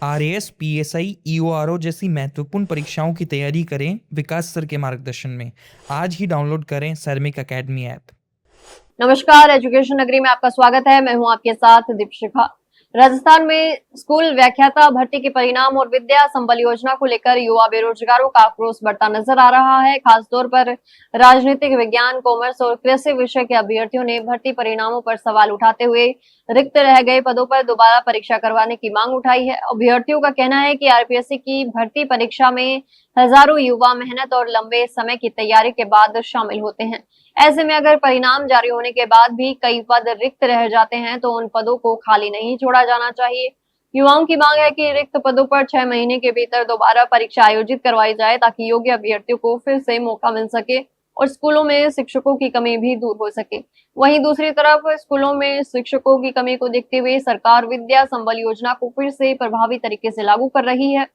RAS, PSI, ईओआरओ जैसी महत्वपूर्ण परीक्षाओं की तैयारी करें विकास सर के मार्गदर्शन में। आज ही डाउनलोड करें सैरमिक अकेडमी ऐप। नमस्कार, एजुकेशन नगरी में आपका स्वागत है। मैं हूं आपके साथ दीपशिखा। राजस्थान में स्कूल व्याख्याता भर्ती के परिणाम और विद्या संबल योजना को लेकर युवा बेरोजगारों का आक्रोश बढ़ता नजर आ रहा है। खासतौर पर राजनीतिक विज्ञान, कॉमर्स और कृषि विषय के अभ्यर्थियों ने भर्ती परिणामों पर सवाल उठाते हुए रिक्त रह गए पदों पर दोबारा परीक्षा करवाने की मांग उठाई है। अभ्यर्थियों का कहना है कि आरपीएससी की भर्ती परीक्षा में हजारों युवा मेहनत और लंबे समय की तैयारी के बाद शामिल होते हैं। ऐसे में अगर परिणाम जारी होने के बाद भी कई पद रिक्त रह जाते हैं तो उन पदों को खाली नहीं छोड़ा जाना चाहिए। युवाओं की मांग है कि रिक्त पदों पर 6 महीने के भीतर दोबारा परीक्षा आयोजित करवाई जाए ताकि योग्य अभ्यर्थियों को फिर से मौका मिल सके और स्कूलों में शिक्षकों की कमी भी दूर हो सके। वहीं दूसरी तरफ स्कूलों में शिक्षकों की कमी को देखते हुए सरकार विद्या संबल योजना को फिर से प्रभावी तरीके से लागू कर रही है।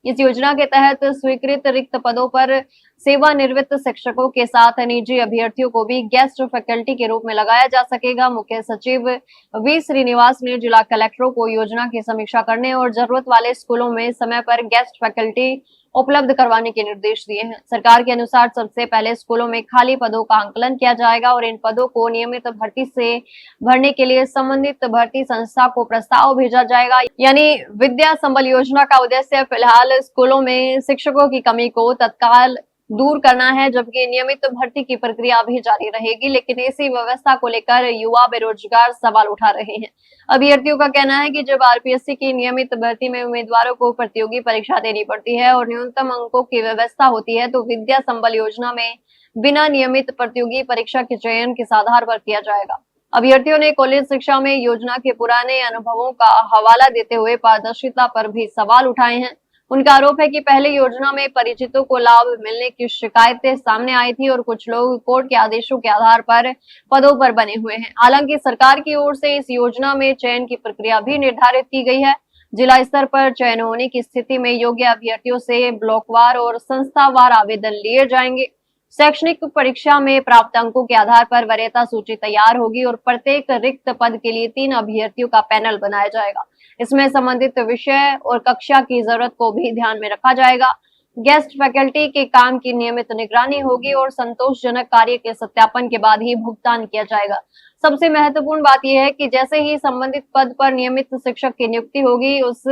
इस योजना के तहत स्वीकृत रिक्त पदों पर सेवानिवृत्त शिक्षकों के साथ निजी अभ्यर्थियों को भी गेस्ट फैकल्टी के रूप में लगाया जा सकेगा। मुख्य सचिव वी श्रीनिवास ने जिला कलेक्टरों को योजना की समीक्षा करने और जरूरत वाले स्कूलों में समय पर गेस्ट फैकल्टी उपलब्ध करवाने के निर्देश दिए हैं। सरकार के अनुसार सबसे पहले स्कूलों में खाली पदों का आंकलन किया जाएगा और इन पदों को नियमित भर्ती से भरने के लिए संबंधित भर्ती संस्था को प्रस्ताव भेजा जाएगा। यानी विद्या संबल योजना का उद्देश्य फिलहाल स्कूलों में शिक्षकों की कमी को तत्काल दूर करना है, जबकि नियमित भर्ती की प्रक्रिया भी जारी रहेगी। लेकिन इसी व्यवस्था को लेकर युवा बेरोजगार सवाल उठा रहे हैं। अभ्यर्थियों का कहना है कि जब आरपीएससी की नियमित भर्ती में उम्मीदवारों को प्रतियोगी परीक्षा देनी पड़ती है और न्यूनतम अंकों की व्यवस्था होती है, तो विद्या संबल योजना में बिना नियमित प्रतियोगी परीक्षा के चयन किस आधार पर किया जाएगा। अभ्यर्थियों ने कॉलेज शिक्षा में योजना के पुराने अनुभवों का हवाला देते हुए पारदर्शिता पर भी सवाल उठाए हैं। उनका आरोप है कि पहले योजना में परिचितों को लाभ मिलने की शिकायतें सामने आई थी और कुछ लोग कोर्ट के आदेशों के आधार पर पदों पर बने हुए हैं। हालांकि सरकार की ओर से इस योजना में चयन की प्रक्रिया भी निर्धारित की गई है। जिला स्तर पर चयन होने की स्थिति में योग्य अभ्यर्थियों से ब्लॉकवार और संस्थावार आवेदन लिए जाएंगे। शैक्षणिक परीक्षा में प्राप्त अंकों के आधार पर वरीयता सूची तैयार होगी और प्रत्येक रिक्त पद के लिए 3 अभ्यर्थियों का पैनल बनाया जाएगा। इसमें संबंधित विषय और कक्षा की जरूरत को भी ध्यान में रखा जाएगा। गेस्ट फैकल्टी के काम की नियमित निगरानी होगी और संतोषजनक कार्य के सत्यापन के बाद ही भुगतान किया जाएगा। सबसे महत्वपूर्ण बात यह है कि जैसे ही संबंधित पद पर नियमित शिक्षक की नियुक्ति होगी, उस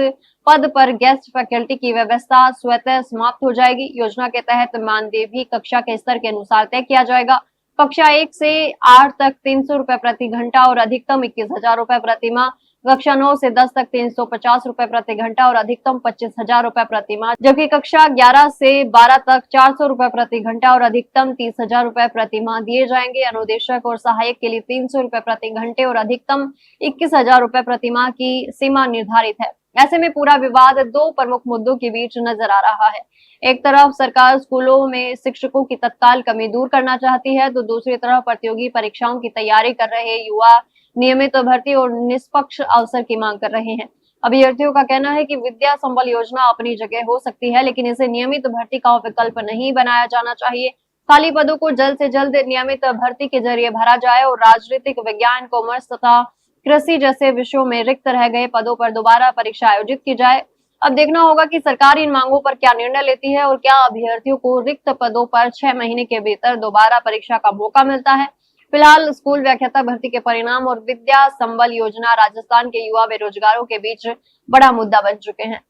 पद पर गेस्ट फैकल्टी की व्यवस्था स्वतः समाप्त हो जाएगी। योजना के तहत मानदेय भी कक्षा के स्तर के अनुसार तय किया जाएगा। कक्षा 1 से 8 तक 300 रुपए प्रति घंटा और अधिकतम 21,000 रुपए प्रति माह। कक्षा 9 से 10 तक 350 रुपए प्रति घंटा और अधिकतम 25,000 रुपए प्रति माह, जबकि कक्षा 11 से 12 तक 400 रुपए प्रति घंटा और अधिकतम 30,000 रुपए प्रति माह दिए जाएंगे। अनुदेशक और सहायक के लिए 300 रुपए प्रति घंटे और अधिकतम 21,000 रुपए प्रति माह की सीमा निर्धारित है। ऐसे में पूरा विवाद 2 प्रमुख मुद्दों के बीच नजर आ रहा है। एक तरफ सरकार स्कूलों में शिक्षकों की तत्काल कमी दूर करना चाहती है, तो दूसरी तरफ प्रतियोगी परीक्षाओं की तैयारी कर रहे युवा नियमित भर्ती और निष्पक्ष अवसर की मांग कर रहे हैं। अभ्यर्थियों का कहना है कि विद्या संबल योजना अपनी जगह हो सकती है, लेकिन इसे नियमित भर्ती का विकल्प नहीं बनाया जाना चाहिए। खाली पदों को जल्द से जल्द नियमित भर्ती के जरिए भरा जाए और राजनीतिक विज्ञान, कॉमर्स तथा कृषि जैसे विषयों में रिक्त रह गए पदों पर दोबारा परीक्षा आयोजित की जाए। अब देखना होगा कि सरकार इन मांगों पर क्या निर्णय लेती है और क्या अभ्यर्थियों को रिक्त पदों पर 6 महीने के भीतर दोबारा परीक्षा का मौका मिलता है। फिलहाल स्कूल व्याख्याता भर्ती के परिणाम और विद्या संबल योजना राजस्थान के युवा बेरोजगारों के बीच बड़ा मुद्दा बन चुके हैं।